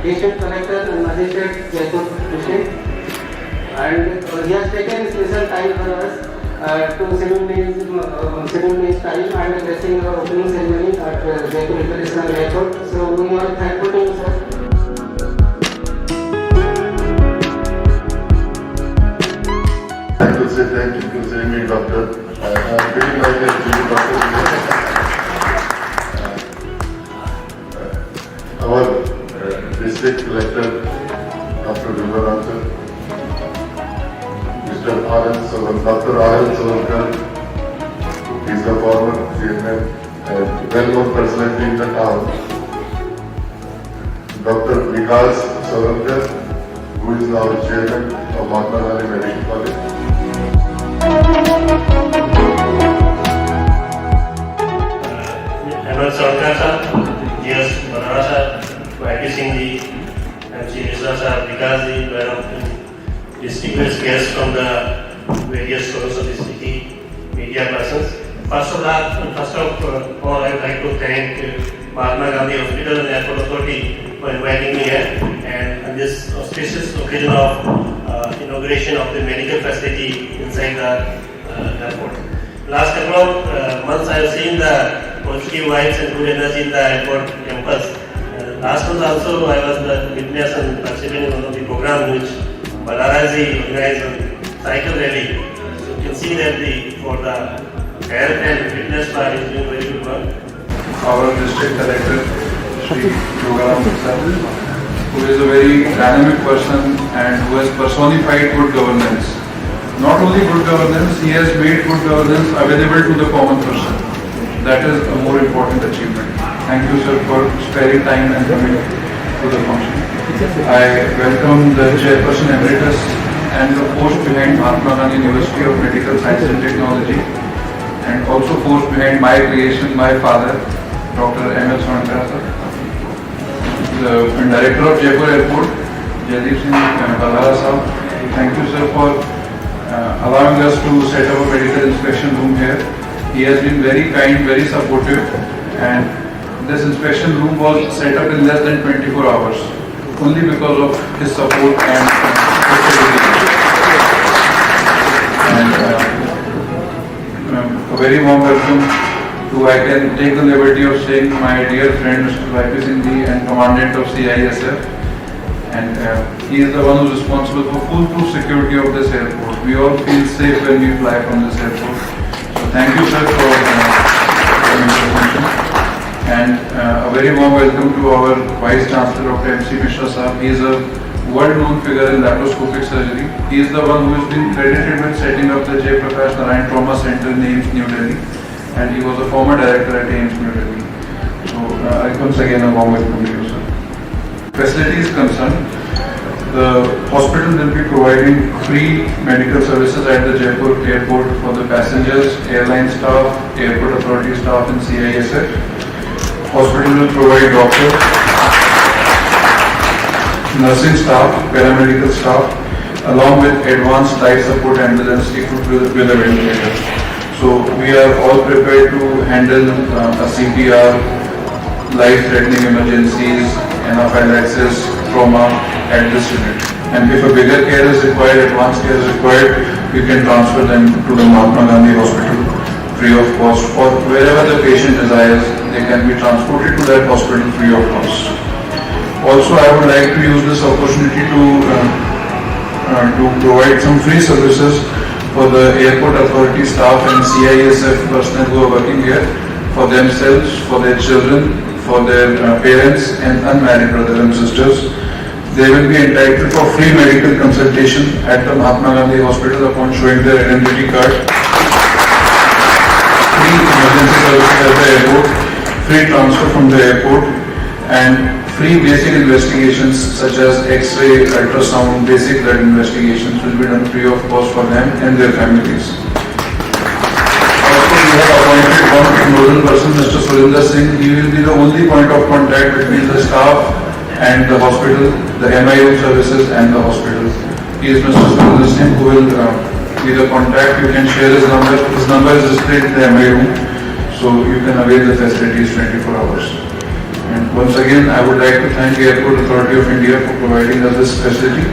District Collector and Magistrate Jaipur District, and he has taken special time for us to schedule his time and blessing the opening ceremony at Jaipur International Airport. So we are thankful to you, sir. I could say thank you for saying me doctor. I'm feeling like a doctor. Our district collector, Dr. Vivaranjan, Mr. Dr. R.N. Savarkar, he is the former chairman and well-known personality in the town. Dr. Vikas Savarkar, who is now chairman of Mahatma Gandhi Medical College. Ahmed Savarkar sir, G.S. Banara sir, YP Singh ji, MC Mishra sir, Vikas ji, one of the distinguished guests from the various corners of the city, media persons. First of all, I would like to thank Mahatma Gandhi Hospital and Airport Authority for inviting me here, and on this auspicious occasion of inauguration of the medical facility inside the airport. Last couple of months I have seen the positive vibes and good energy in the airport campus. Last month also I was the witness and participant in one of the programs which Balaraji organized on cycle rally. So you can see that for the health and fitness part is doing very good work. Our district collector, Shri Yogaram sir, who is a very dynamic person and who has personified good governance. Not only good governance, he has made good governance available to the common person. That is a more important achievement. Thank you, sir, for sparing time and coming to the function. I welcome the Chairperson Emeritus and the force behind Mahatma Gandhi University of Medical Science and Technology, and also force behind my creation, my father, Dr. M.L. Savarkar sir. The Director of Jaipur Airport, Jaideep Singh Ballara sir. Thank you, sir, for allowing us to set up a medical inspection room here. He has been very kind, very supportive, and this inspection room was set up in less than 24 hours, only because of his support and a very warm welcome to, I can take the liberty of saying, my dear friend Mr. YP Singh and Commandant of CISF, and he is the one who is responsible for foolproof security of this airport. We all feel safe when we fly from this airport. So thank you, sir, for coming to the function. And a very warm welcome to our Vice Chancellor, Dr. MC Mishra sir. He is a world-known figure in laparoscopic surgery. He is the one who has been credited with setting up the Jai Prakash Narayan Trauma Center in AIIMS New Delhi, and he was a former director at AIIMS New Delhi. So once again a warm welcome to you, sir. Facilities concerned, the hospital will be providing free medical services at the Jaipur airport for the passengers, airline staff, airport authority staff and CISF. Hospital will provide doctors, nursing staff, paramedical staff, along with advanced life support ambulance equipped with a ventilator. So we are all prepared to handle a CPR, life-threatening emergencies, anaphylaxis, trauma at this unit. And if a bigger care is required, advanced care is required, we can transfer them to the Mahatma Gandhi Hospital free of cost, or wherever the patient desires, they can be transported to that hospital free of cost. Also, I would like to use this opportunity to provide some free services for the airport authority staff and CISF personnel who are working here, for themselves, for their children, for their parents and unmarried brothers and sisters. They will be entitled for free medical consultation at the Mahatma Gandhi Hospital upon showing their identity card. Free emergency services at the airport, free transfer from the airport, and free basic investigations such as X-ray, ultrasound, basic blood investigations will be done free of cost for them and their families. Also, we have appointed one nodal person, Mr. Surinder Singh. He will be the only point of contact between the staff and the hospital, the MIO services and the hospital. He is Mr. Surinder Singh, who will be the contact. You can share his number. His number is displayed in the MIO, so you can avail the facilities 24 hours. And Once again, I would like to thank the Airport Authority of India for providing us this facility,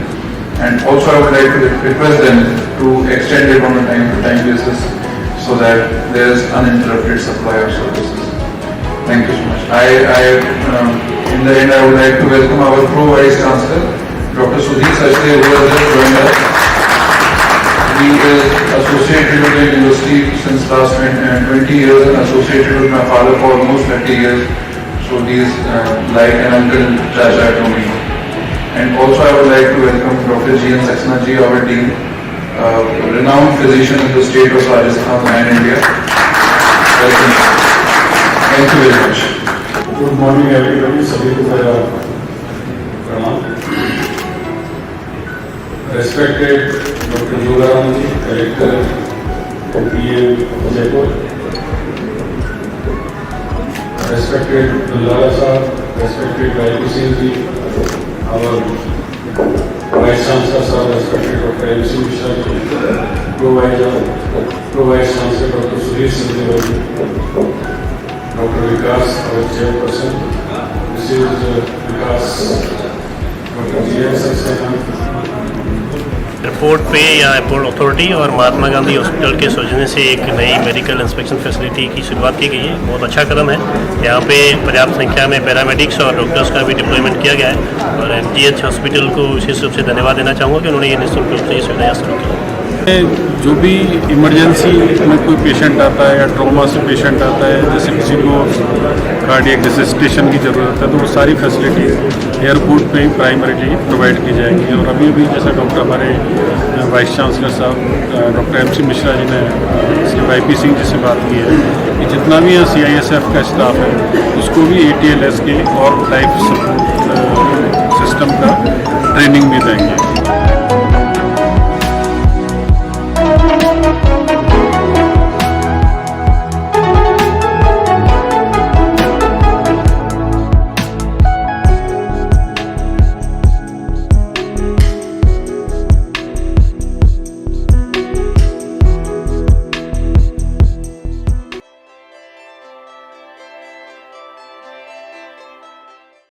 and also I would like to request them to extend it on a time-to-time basis so that there is uninterrupted supply of services. Thank you so much. In the end, I would like to welcome our Pro-Vice Chancellor, Dr. Sudhir Sachdev, who has just joined us. He is associated with the university since last 20 years and associated with my father for almost 30 years. So he is like an uncle Chacha to me. And also I would like to welcome Dr. G. N. Saxena ji, our dean, renowned physician in the state of Rajasthan and India. Welcome. Thank you very much. Good morning everybody, sabhi ko mera pranam. Respected Dr. Yogaram ji, Collector, PM Jaipur. Respected Dullara Sahab, respected YP Singh ji, our Vice Chancellor Sahab, respected Dr. MC Mishra ji, Pro-Vice Chancellor Dr. Sudhir Sachdev ji, Dr. Vikas, our Chairperson. This is Vikas, Dr. G. N. Saxena. Airport पे या airport authority और Mahatma Gandhi hospital के सौजन्य से एक नई medical inspection facility की शुरुआत की गई है। बहुत अच्छा कदम है। यहाँ पे पर्याप्त संख्या में पैरामेडिक्स और डॉक्टर्स का भी डिप्लॉयमेंट किया गया है और MGH हॉस्पिटल को विशेष रूप से धन्यवाद देना चाहूँगा कि उन्होंने ये निःशुल्क रूप से ये सुविधा शुरू की। जो भी इमरजेंसी में कोई पेशेंट आता है या ट्रॉमा से पेशेंट आता है, जैसे किसी को कार्डियक रेसिस्टेशन की ज़रूरत है, तो वो सारी फैसिलिटी एयरपोर्ट पे ही प्राइमरीली प्रोवाइड की जाएंगी। और अभी जैसा डॉक्टर हमारे वाइस चांसलर साहब डॉक्टर MC मिश्रा जी ने इसके YP सिंह जी से बात की है कि जितना भी यहाँ CISF का स्टाफ है उसको भी ATLS के और लाइफ सपोर्ट सिस्टम का ट्रेनिंग भी देंगे।